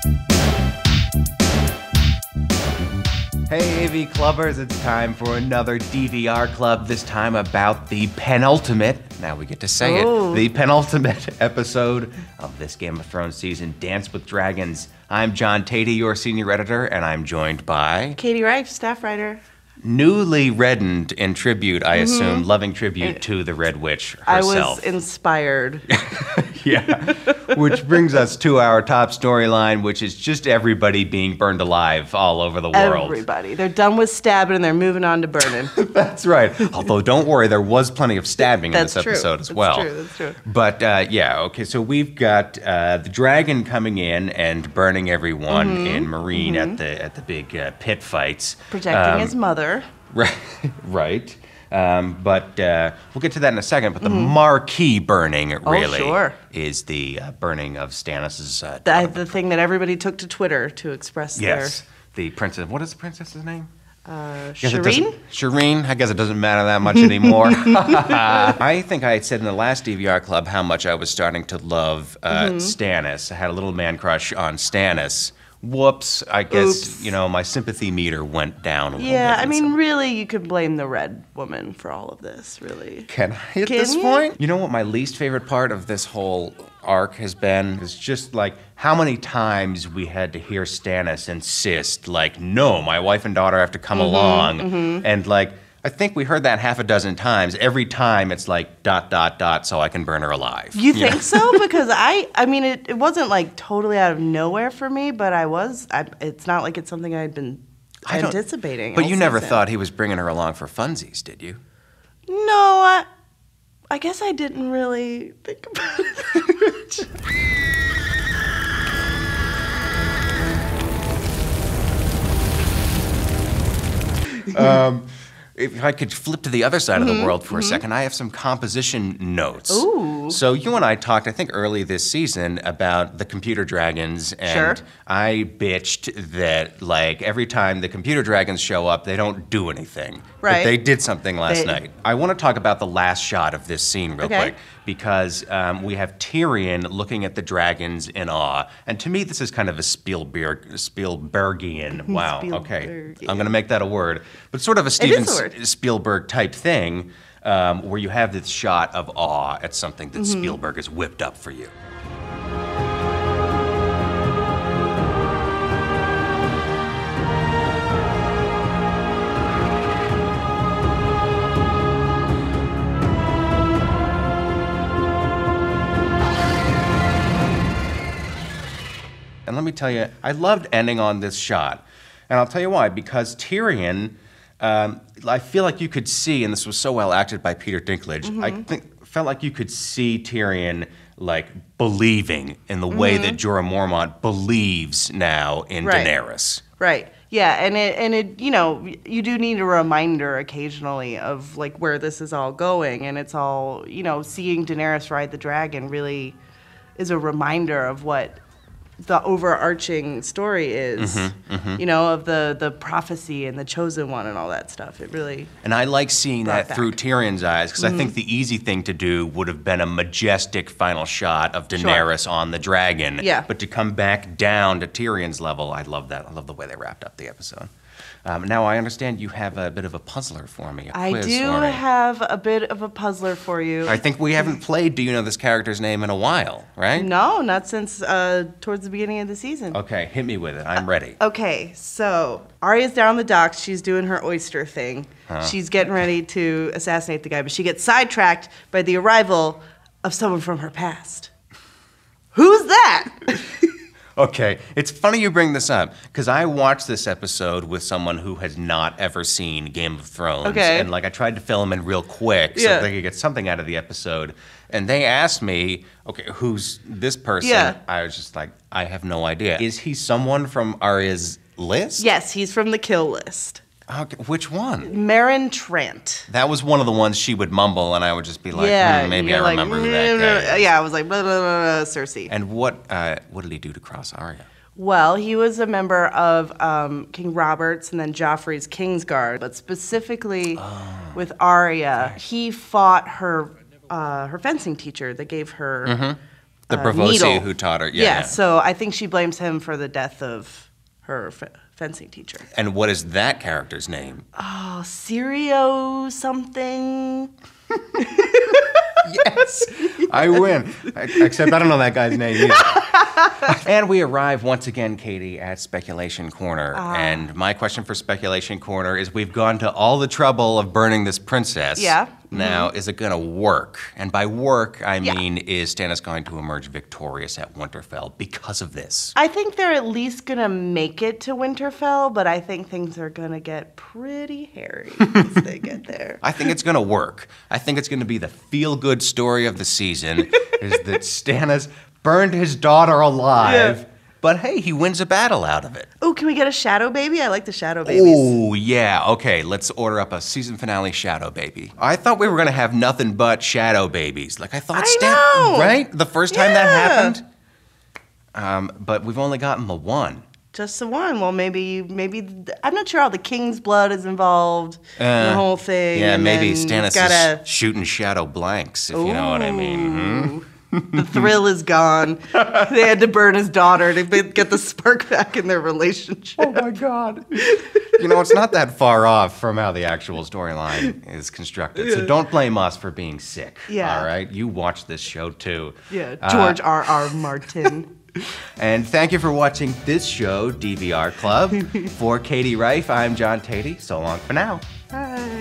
Hey AV Clubbers, it's time for another DVR Club, this time about the penultimate, now we get to say it, the penultimate episode of this Game of Thrones season, Dance with Dragons. I'm John Teti, your senior editor, and I'm joined by... Katie Rife, staff writer. Newly reddened in tribute, I assume, loving tribute to the Red Witch herself. I was inspired. Yeah, which brings us to our top storyline, which is just everybody being burned alive all over the world. Everybody. They're done with stabbing and they're moving on to burning. That's right. Although, don't worry, there was plenty of stabbing in this episode as well. That's true. But, yeah, okay, so we've got the dragon coming in and burning everyone in Meereen at the big pit fights. Protecting his mother. Right. But we'll get to that in a second. But the marquee burning, really, is the burning of Stannis' the thing that everybody took to Twitter to express Yes, the princess. What is the princess's name? Shireen? Shireen? I guess it doesn't matter that much anymore. I think I had said in the last DVR Club how much I was starting to love Stannis. I had a little man crush on Stannis. Whoops, I guess, you know, my sympathy meter went down a little bit. Yeah, I mean, really, you could blame the red woman for all of this, really. Can I at this point? You know what my least favorite part of this whole arc has been? Is just like how many times we had to hear Stannis insist, like, no, my wife and daughter have to come along. And like, I think we heard that half a dozen times. Every time it's like, ... so I can burn her alive. You think so? Because I mean, it wasn't like totally out of nowhere for me, but it's not like it's something I had been anticipating. But you never thought he was bringing her along for funsies, did you? No, I guess I didn't really think about it. If I could flip to the other side of the world for a second, I have some composition notes. Ooh. So you and I talked, I think, early this season about the computer dragons, and I bitched that, like, every time the computer dragons show up, they don't do anything. Right. But they did something last night. I want to talk about the last shot of this scene real quick, because we have Tyrion looking at the dragons in awe, and to me, this is kind of a Spielbergian, wow, okay, I'm gonna make that a word, but sort of a Steven Spielberg type thing, where you have this shot of awe at something that Spielberg has whipped up for you. And let me tell you, I loved ending on this shot. And I'll tell you why, because Tyrion, I feel like you could see, and this was so well acted by Peter Dinklage, I felt like you could see Tyrion like believing in the way that Jorah Mormont believes now in Daenerys. Right. Yeah, and it you know, you do need a reminder occasionally of like where this is all going, and it's all, you know, seeing Daenerys ride the dragon really is a reminder of what the overarching story is, you know, of the prophecy and the chosen one and all that stuff. It really And I like seeing that through Tyrion's eyes, because I think the easy thing to do would have been a majestic final shot of Daenerys on the dragon. Yeah. But to come back down to Tyrion's level, I love that. I love the way they wrapped up the episode. Now, I understand you have a bit of a puzzler for me, a quiz I do for me. have a bit of a puzzler for you. I think we haven't played Do You Know This Character's Name in a while, right? No, not since towards the beginning of the season. Okay, hit me with it. I'm ready. Okay, so Arya's down on the docks. She's doing her oyster thing. She's getting ready to assassinate the guy, but she gets sidetracked by the arrival of someone from her past. Who's that? Okay, it's funny you bring this up, because I watched this episode with someone who has not ever seen Game of Thrones. Okay. And like I tried to fill them in real quick so they could get something out of the episode. And they asked me, okay, who's this person? Yeah. I was just like, I have no idea. Is he someone from Arya's list? Yes, he's from the kill list. Okay, which one? Meereen Trent. That was one of the ones she would mumble, and I would just be like, maybe I remember who that guy is. Yeah, I was like, blah, blah, blah, Cersei. And what did he do to cross Arya? Well, he was a member of King Robert's and then Joffrey's Kingsguard, but specifically with Arya, he fought her fencing teacher that gave her The Bravosi who taught her. Yeah. So I think she blames him for the death of her fencing teacher. And what is that character's name? Oh, Sirio something. Yes, I win. Except I don't know that guy's name either. And we arrive once again, Katie, at Speculation Corner. And my question for Speculation Corner is, we've gone to all the trouble of burning this princess. Yeah. Now, is it going to work? And by work, I mean, is Stannis going to emerge victorious at Winterfell because of this? I think they're at least going to make it to Winterfell, but I think things are going to get pretty hairy once they get there. I think it's going to work. I think it's going to be the feel-good story of the season, is that Stannis burned his daughter alive, but hey, he wins a battle out of it. Oh, can we get a shadow baby? I like the shadow babies. Oh, yeah. Okay, let's order up a season finale shadow baby. I thought we were going to have nothing but shadow babies. Like, I thought know. Right? The first time that happened? But we've only gotten the one. Just the one. Well, maybe I'm not sure how the king's blood is involved in the whole thing. Yeah, maybe Stannis is shooting shadow blanks, if you know what I mean. The thrill is gone. They had to burn his daughter to get the spark back in their relationship. Oh my God. You know, it's not that far off from how the actual storyline is constructed. So don't blame us for being sick. Yeah. All right? You watch this show too. Yeah, George R.R. Martin. And thank you for watching this show, DVR Club. For Katie Rife, I'm John Teti. So long for now. Bye.